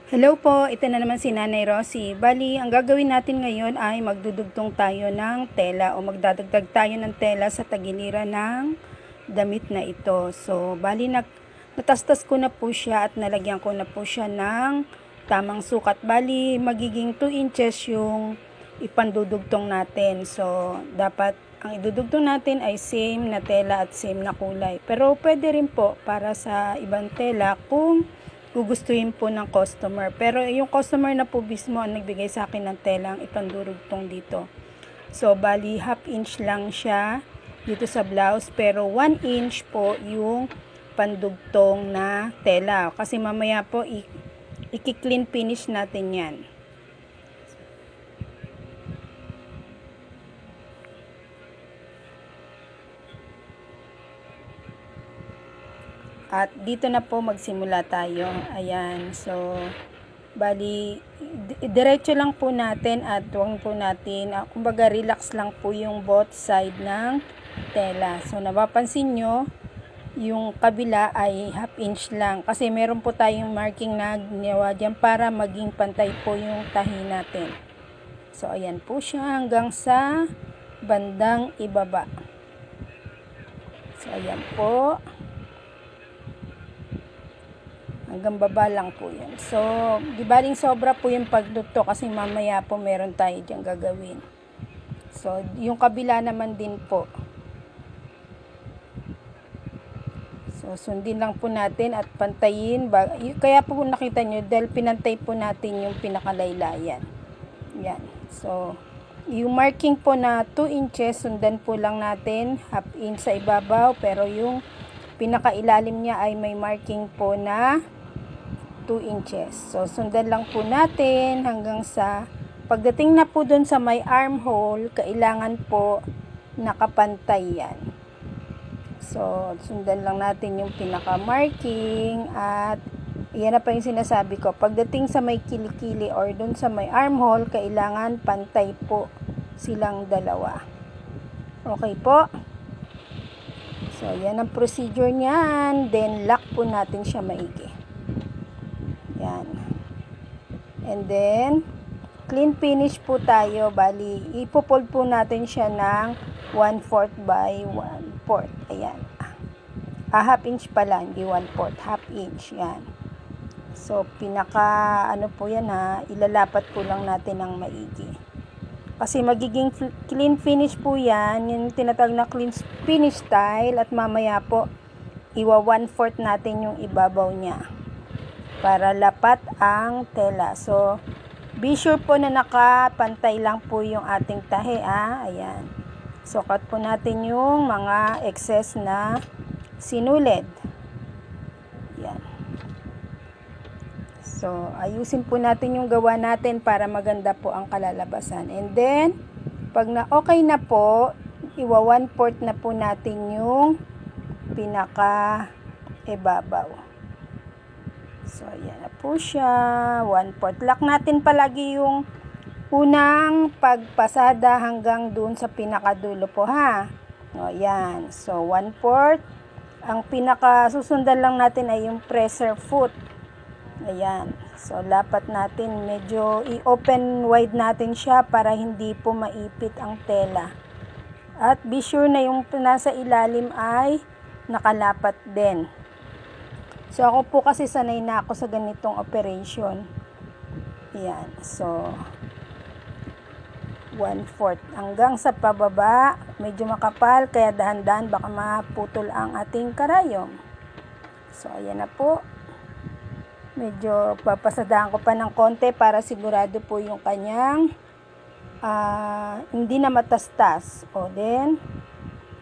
Hello po, ito na naman si Nanay Rosie. Bali, ang gagawin natin ngayon ay magdudugtong tayo ng tela o magdadagdag tayo ng tela sa tagiliran ng damit na ito. So, bali natastas ko na po siya at nalagyan ko na po siya ng tamang sukat. Bali, magiging 2 inches yung ipandudugtong natin. So, dapat ang idudugtong natin ay same na tela at same na kulay. Pero pwede rin po para sa ibang tela kung gugustuhin po ng customer. Pero yung customer na po mismo ang nagbigay sa akin ng telang ipandurugtong dito. So, bali half inch lang siya dito sa blouse. Pero 1 inch po yung pandugtong na tela. Kasi mamaya po i-clean finish natin yan. At dito na po magsimula tayo. Ayan. So, bali, diretso lang po natin at huwag po natin, kumbaga relax lang po yung both side ng tela. So, napapansin nyo, yung kabila ay half inch lang. Kasi meron po tayong marking na ginawa dyan para maging pantay po yung tahi natin. So, ayan po siya hanggang sa bandang ibaba. So, ayan po. Hanggang baba lang po yun. So, di baling sobra po yung pagdugto kasi mamaya po meron tayo dyan gagawin. So, yung kabila naman din po. So, sundin lang po natin at pantayin. Kaya po nakita nyo, dahil pinantay po natin yung pinakalaylayan. Yan. So, yung marking po na 2 inches, sundan po lang natin. Half inch sa ibabaw. Pero yung pinakailalim niya ay may marking po na 2 inches. So, sundan lang po natin hanggang sa pagdating na po dun sa may armhole, kailangan po nakapantay yan. So, sundan lang natin yung pinaka-marking at yan na pa yung sinasabi ko. Pagdating sa may kilikili or dun sa may armhole, kailangan pantay po silang dalawa. Okay po? So, yan ang procedure niyan. Then, lock po natin siya maigi. Yan. And then, clean finish po tayo. Bali, ipopold po natin siya ng 1/4 by 1/4. Ayan. Half inch pala, hindi 1/4. Half inch. Yan. So, ano po yan ha, ilalapat po lang natin ng maigi. Kasi magiging clean finish po yan, yung tinatawag na clean finish style at mamaya po, iwa 1/4 natin yung ibabaw niya para lapat ang tela. So, be sure po na nakapantay lang po yung ating tahi. Ayan. So, cut po natin yung mga excess na sinulid. Yan. So, ayusin po natin yung gawa natin para maganda po ang kalalabasan. And then, pag okay na po, iwa 1/4 na po natin yung pinaka ibabaw. So, ayan na po siya. 1/4. Lock natin palagi yung unang pagpasada hanggang dun sa pinakadulo po ha. O, ayan. So, 1/4. Ang pinaka-susundan lang natin ay yung presser foot. Ayan. So, lapat natin. Medyo i-open wide natin siya para hindi po maipit ang tela. At be sure na yung nasa ilalim ay nakalapat din. So, ako po kasi sanay na ako sa ganitong operation. Ayan. So, 1/4. Hanggang sa pababa, medyo makapal, kaya dahan-dahan baka maputol ang ating karayom. So, ayan na po. Medyo papasadahan ko pa ng konti para sigurado po yung kanyang hindi na matastas. O, then,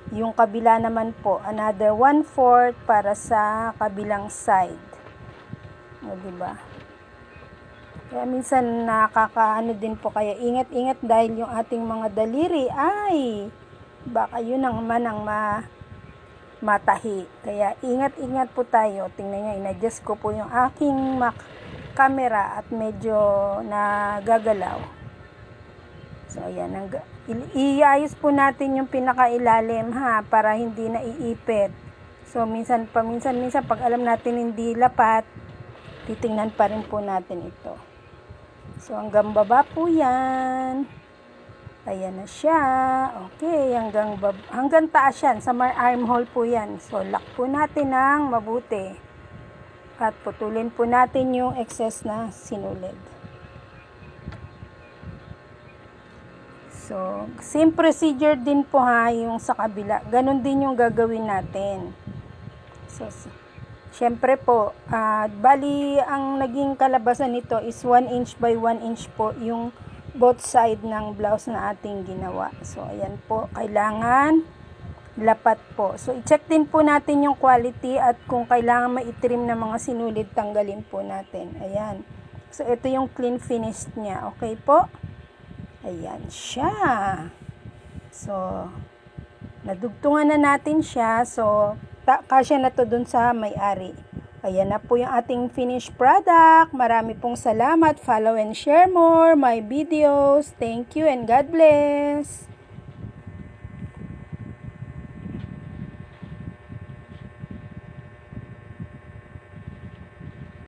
yung kabila naman po, another 1/4 para sa kabilang side. O, diba? Kaya minsan nakakaano din po, kaya ingat-ingat dahil yung ating mga daliri ay baka yun ang matahi. Kaya ingat-ingat po tayo. Tingnan nyo, in-adjust ko po yung aking camera at medyo nagagalaw. So, ayan. Iayos po natin yung pinakailalim ha, para hindi na iipit. So, minsan pag alam natin hindi lapat, titingnan pa rin po natin ito. So, hanggang baba po yan. Ayan na siya. Okay, hanggang taas yan. Sa armhole po yan. So, lock po natin ng mabuti. At putulin po natin yung excess na sinulid. So, same procedure din po ha, yung sa kabila. Ganon din yung gagawin natin. So, syempre po, bali ang naging kalabasan nito is 1 inch by 1 inch po yung both side ng blouse na ating ginawa. So, ayan po, kailangan lapat po. So, i-check din po natin yung quality at kung kailangan ma-trim na mga sinulid, tanggalin po natin. Ayan. So, ito yung clean finish niya. Okay po? Ayan siya. So, nadugtungan na natin siya. So, kasya na to dun sa may-ari. Ayan na po yung ating finished product. Marami pong salamat. Follow and share more my videos. Thank you and God bless.